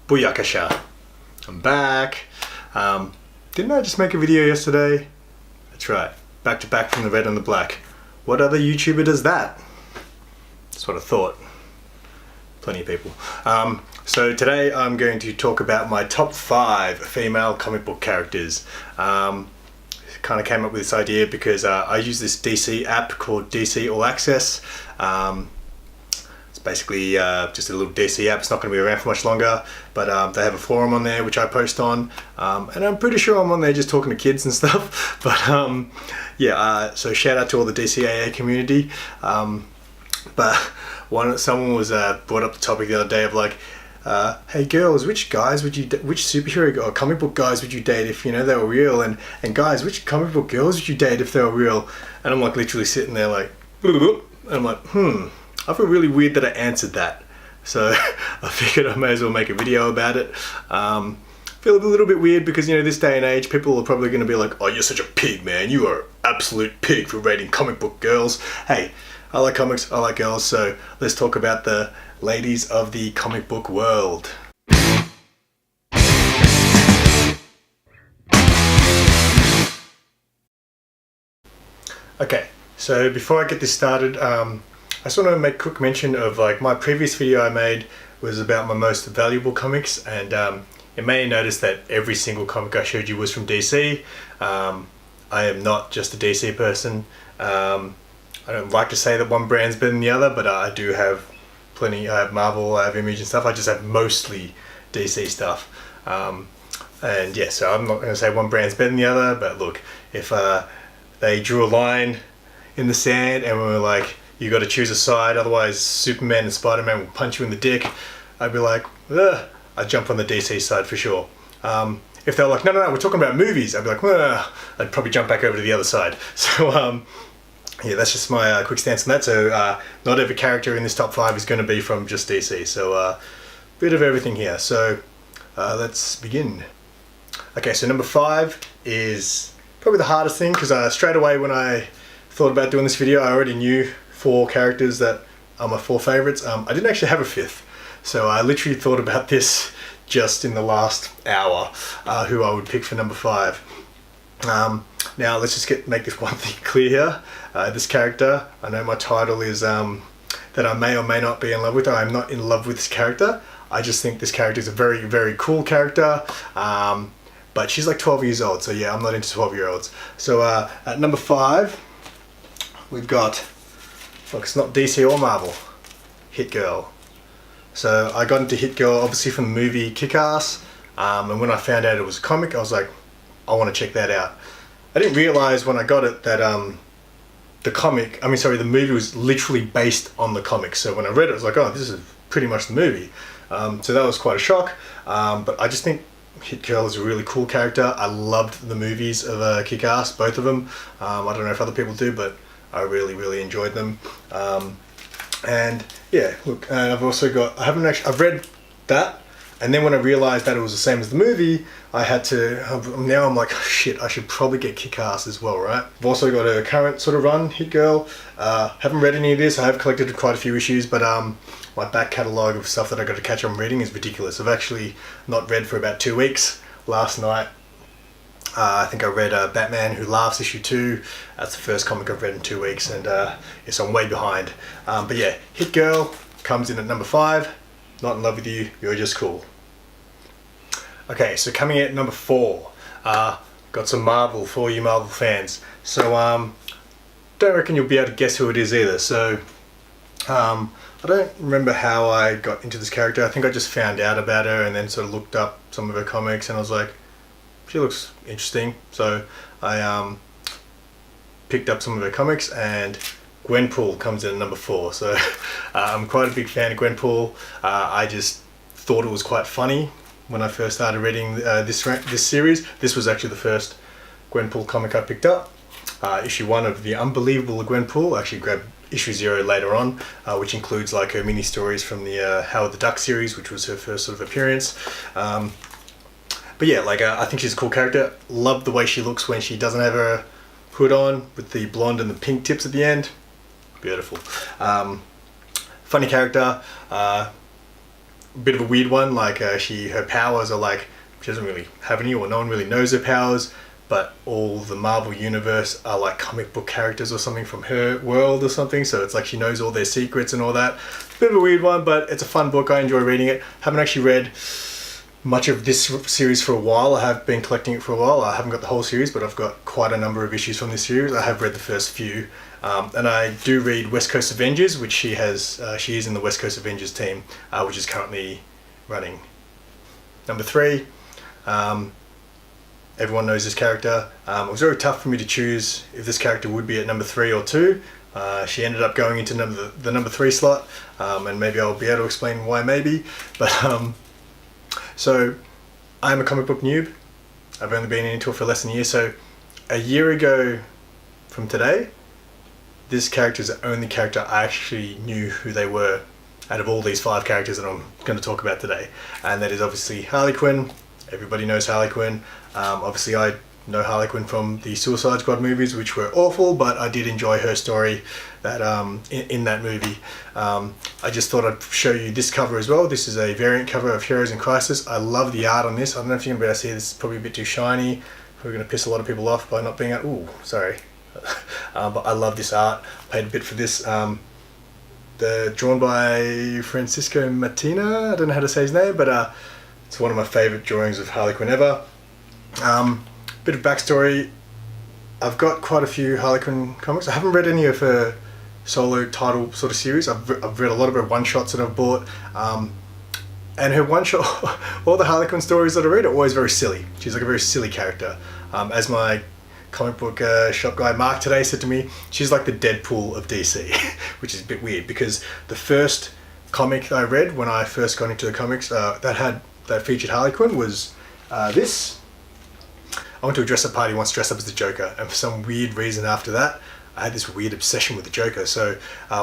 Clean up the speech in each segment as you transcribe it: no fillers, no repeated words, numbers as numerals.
Booyakasha. I'm back. Didn't I just make a video yesterday? That's right, back to back from the red and the black. What other YouTuber does that? That's what I thought. Plenty of people. So today I'm going to talk about my top 5 female comic book characters. Kind of came up with this idea because I use this DC app called DC All Access. It's basically just a little DC app. It's not going to be around for much longer, but they have a forum on there which I post on, and I'm pretty sure I'm on there just talking to kids and stuff. But so shout out to all the DCAA community. But someone was brought up the topic the other day of like, hey girls, which superhero or comic book guys would you date if they were real, and guys, which comic book girls would you date if they were real? And I'm like literally sitting there like, and I'm like, I feel really weird that I answered that. So I figured I may as well make a video about it. Feel a little bit weird because this day and age people are probably going to be like, oh, you're such a pig, man, you are an absolute pig for rating comic book girls. Hey, I like comics, I like girls, so let's talk about the ladies of the comic book world. Okay, so before I get this started, I just want to make a quick mention of like my previous video I made was about my most valuable comics, and you may have noticed that every single comic I showed you was from DC. I am not just a DC person. I don't like to say that one brand's better than the other, but I do have plenty. I have Marvel, I have Image and stuff. I just have mostly DC stuff. And yeah, so I'm not going to say one brand's better than the other, but look, if they drew a line in the sand and we were like, you got to choose a side, otherwise Superman and Spider-Man will punch you in the dick, I'd be like, ugh. I'd jump on the DC side for sure. If they're like, no, we're talking about movies, I'd be like, ugh. I'd probably jump back over to the other side. So yeah, that's just my quick stance on that. So not every character in this top 5 is going to be from just DC. So bit of everything here. So let's begin. Okay, so number 5 is probably the hardest thing, because straight away when I thought about doing this video, I already knew 4 characters that are my 4 favorites. I didn't actually have a 5th, so I literally thought about this just in the last hour, who I would pick for number 5. Now let's just make this one thing clear here. This character, I know my title is that I may or may not be in love with. I am not in love with this character. I just think this character is a very, very cool character. But she's like 12 years old, so yeah, I'm not into 12-year-olds. So at number 5, we've got, look, it's not DC or Marvel, Hit Girl. So I got into Hit Girl obviously from the movie Kick-Ass, and when I found out it was a comic, I was like, I want to check that out. I didn't realize when I got it that the movie was literally based on the comic. So when I read it, I was like, oh, this is pretty much the movie. So that was quite a shock, but I just think Hit Girl is a really cool character. I loved the movies of Kick-Ass, both of them. I don't know if other people do, but I really, really enjoyed them. And yeah, look, I've also got, I've read that, and then when I realized that it was the same as the movie, I had to, now I'm like, oh, shit, I should probably get Kick-Ass as well, right? I've also got a current sort of run, Hit Girl. Haven't read any of this. I have collected quite a few issues, but my back catalogue of stuff that I got to catch on reading is ridiculous. I've actually not read for about 2 weeks. Last night, I think I read Batman Who Laughs issue 2. That's the first comic I've read in 2 weeks, and yes, I'm way behind. But yeah, Hit Girl comes in at number 5. Not in love with you, you're just cool. Okay, so coming in at number 4, got some Marvel for you Marvel fans. So don't reckon you'll be able to guess who it is either. So I don't remember how I got into this character. I think I just found out about her and then sort of looked up some of her comics, and I was like, she looks interesting. So I picked up some of her comics, and Gwenpool comes in at number 4. So I'm quite a big fan of Gwenpool. I just thought it was quite funny when I first started reading this series. This was actually the first Gwenpool comic I picked up. Issue 1 of The Unbelievable Gwenpool. I actually grabbed issue 0 later on, which includes like her mini stories from the Howard the Duck series, which was her first sort of appearance. But yeah, like I think she's a cool character. Love the way she looks when she doesn't have her hood on, with the blonde and the pink tips at the end. Beautiful. Funny character. bit of a weird one. Like her powers are like, she doesn't really have any, or no one really knows her powers, but all the Marvel universe are like comic book characters or something from her world or something. So it's like she knows all their secrets and all that. Bit of a weird one, but it's a fun book. I enjoy reading it. Haven't actually read much of this series for a while. I have been collecting it for a while. I haven't got the whole series, but I've got quite a number of issues from this series. I have read the first few. And I do read West Coast Avengers, which she is in the West Coast Avengers team, which is currently running. Number 3, everyone knows this character. It was very tough for me to choose if this character would be at number 3 or 2. She ended up going into the number 3 slot, and maybe I'll be able to explain why maybe. But so I'm a comic book noob. I've only been into it for less than a year. So a year ago from today, this character is the only character I actually knew who they were out of all these 5 characters that I'm going to talk about today. And that is obviously Harley Quinn. Everybody knows Harley Quinn. Obviously I know Harley Quinn from the Suicide Squad movies, which were awful, but I did enjoy her story that in that movie. I just thought I'd show you this cover as well. This is a variant cover of Heroes in Crisis. I love the art on this. I don't know if you're going to be able to see this. It's probably a bit too shiny. We're going to piss a lot of people off by not being out. Ooh, sorry. But I love this art. Paid a bit for this. Drawn by Francisco Martina. I don't know how to say his name, but it's one of my favourite drawings of Harley Quinn ever. Bit of backstory. I've got quite a few Harley Quinn comics. I haven't read any of her solo title sort of series. I've read a lot of her one-shots that I've bought. And her one-shot, all the Harley Quinn stories that I read are always very silly. She's like a very silly character. As my comic book shop guy Mark today said to me, she's like the Deadpool of DC, which is a bit weird because the first comic I read when I first got into the comics that featured Harley Quinn was this. I went to a dress-up party once dressed up as the Joker, and for some weird reason after that, I had this weird obsession with the Joker. So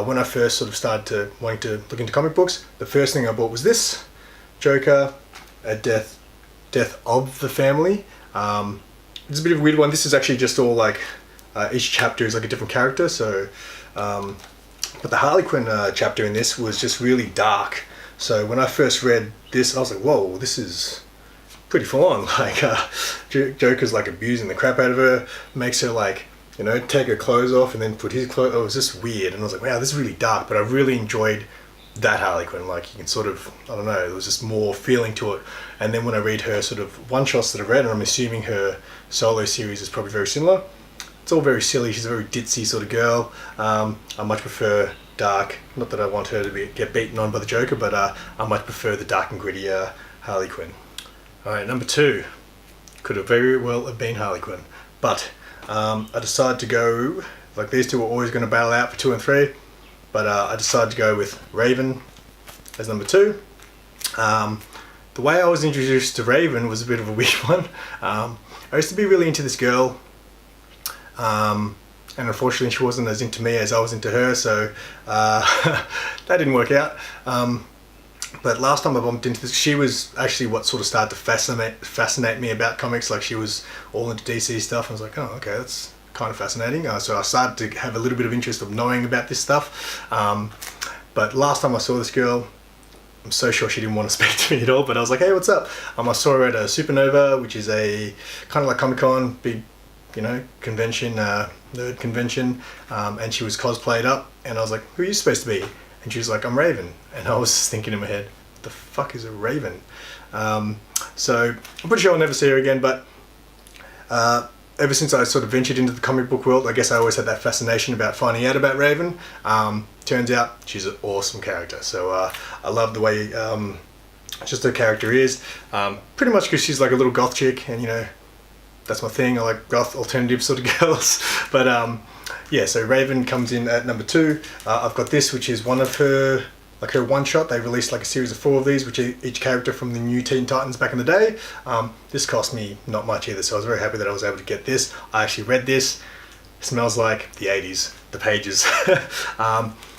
when I first sort of started wanting to look into comic books, the first thing I bought was this Joker, a death of the family. It's a bit of a weird one. This is actually just all like each chapter is like a different character. So, but the Harley Quinn chapter in this was just really dark. So when I first read this, I was like, whoa, this is pretty full on. Like Joker's like abusing the crap out of her, makes her like, you know, take her clothes off and then put his clothes. Oh, it was just weird. And I was like, wow, this is really dark. But I really enjoyed that Harley Quinn. Like you can sort of, I don't know, there was just more feeling to it. And then when I read her sort of one-shots that I've read, and I'm assuming her solo series is probably very similar, it's all very silly. She's a very ditzy sort of girl. I much prefer dark, not that I want her to get beaten on by the Joker, but I much prefer the dark and gritty Harley Quinn. Alright, number 2 could have very well have been Harley Quinn, but I decided to go, like these two were always going to battle out for 2 and 3, but I decided to go with Raven as number 2. The way I was introduced to Raven was a bit of a weird one. I used to be really into this girl, and unfortunately she wasn't as into me as I was into her, so that didn't work out. But last time I bumped into this, she was actually what sort of started to fascinate me about comics. Like she was all into DC stuff. I was like, oh, okay, that's kind of fascinating. So I started to have a little bit of interest of knowing about this stuff. But last time I saw this girl, I'm so sure she didn't want to speak to me at all, but I was like, hey, what's up? I saw her at a Supernova, which is a kind of like Comic-Con, big, you know, convention, nerd convention, and she was cosplayed up, and I was like, who are you supposed to be? And she was like, I'm Raven. And I was just thinking in my head, what the fuck is a Raven? So I'm pretty sure I'll never see her again, but ever since I sort of ventured into the comic book world, I guess I always had that fascination about finding out about Raven. Turns out she's an awesome character. So I love the way just her character is. Pretty much because she's like a little goth chick, and you know, that's my thing. I like goth alternative sort of girls. But yeah, so Raven comes in at number 2. I've got this, which is one of her, like her one shot. They released like a series of 4 of these, which each character from the new Teen Titans back in the day. This cost me not much either, so I was very happy that I was able to get this. I actually read this. It smells like the 80s, the pages.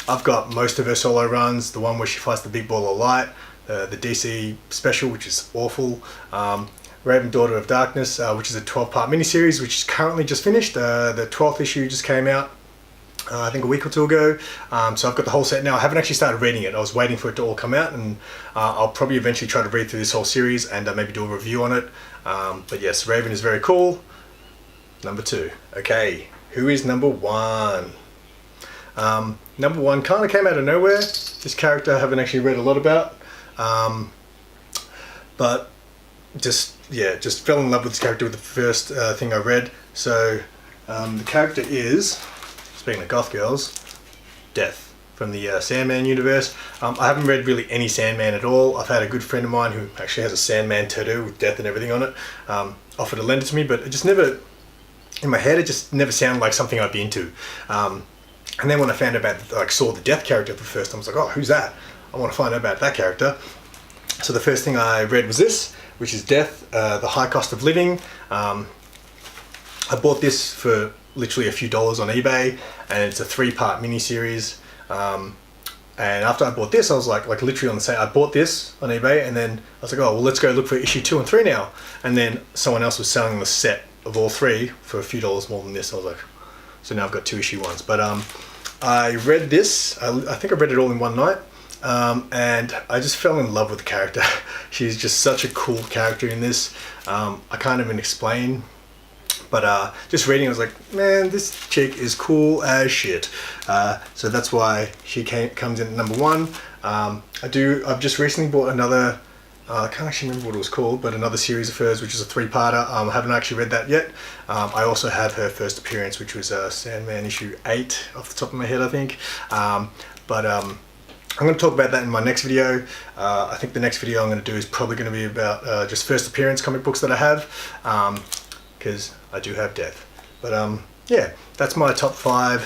I've got most of her solo runs, the one where she fights the big ball of light, the DC special, which is awful. Raven, Daughter of Darkness, which is a 12-part miniseries, which is currently just finished. The 12th issue just came out I think a week or two ago. So I've got the whole set now. I haven't actually started reading it. I was waiting for it to all come out, and I'll probably eventually try to read through this whole series and maybe do a review on it. But yes, Raven is very cool. Number 2. Okay, who is number 1? Number 1 kind of came out of nowhere. This character I haven't actually read a lot about, but just fell in love with this character with the first thing I read. So the character is, speaking of goth girls, Death from the Sandman universe. I haven't read really any Sandman at all. I've had a good friend of mine who actually has a Sandman tattoo with Death and everything on it, offered to lend it to me, but it just never, in my head, it just never sounded like something I'd be into. And then when I found out about, like, saw the Death character for the first time, I was like, oh, who's that? I want to find out about that character. So the first thing I read was this, which is Death, The High Cost of Living. I bought this for literally a few dollars on eBay, and it's a 3-part miniseries. And after I bought this, I was like literally on the same, I bought this on eBay, and then I was like, oh, well, let's go look for issue 2 and 3 now. And then someone else was selling the set of all 3 for a few dollars more than this. I was like, so now I've got 2 issue 1s. But I read this, I think I read it all in one night, and I just fell in love with the character. She's just such a cool character in this. I can't even explain, but just reading, I was like, man, this chick is cool as shit. So that's why she comes in at number 1. I've just recently bought another, I can't actually remember what it was called, but another series of hers, which is a 3-parter. I haven't actually read that yet. I also have her first appearance, which was Sandman issue 8, off the top of my head, I think. But I'm going to talk about that in my next video. I think the next video I'm going to do is probably going to be about just first appearance comic books that I have, because I do have Death. But yeah, that's my top 5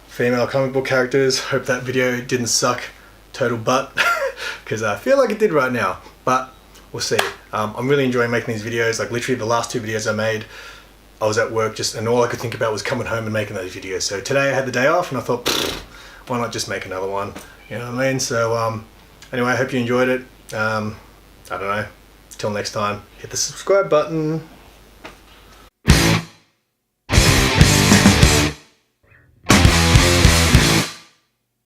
female comic book characters. Hope that video didn't suck total butt, because I feel like it did right now, but we'll see. I'm really enjoying making these videos. Like, literally the last 2 videos I made, I was at work and all I could think about was coming home and making those videos. So today I had the day off, and I thought, why not just make another one? You know what I mean? So anyway, I hope you enjoyed it. I don't know. Till next time, hit the subscribe button.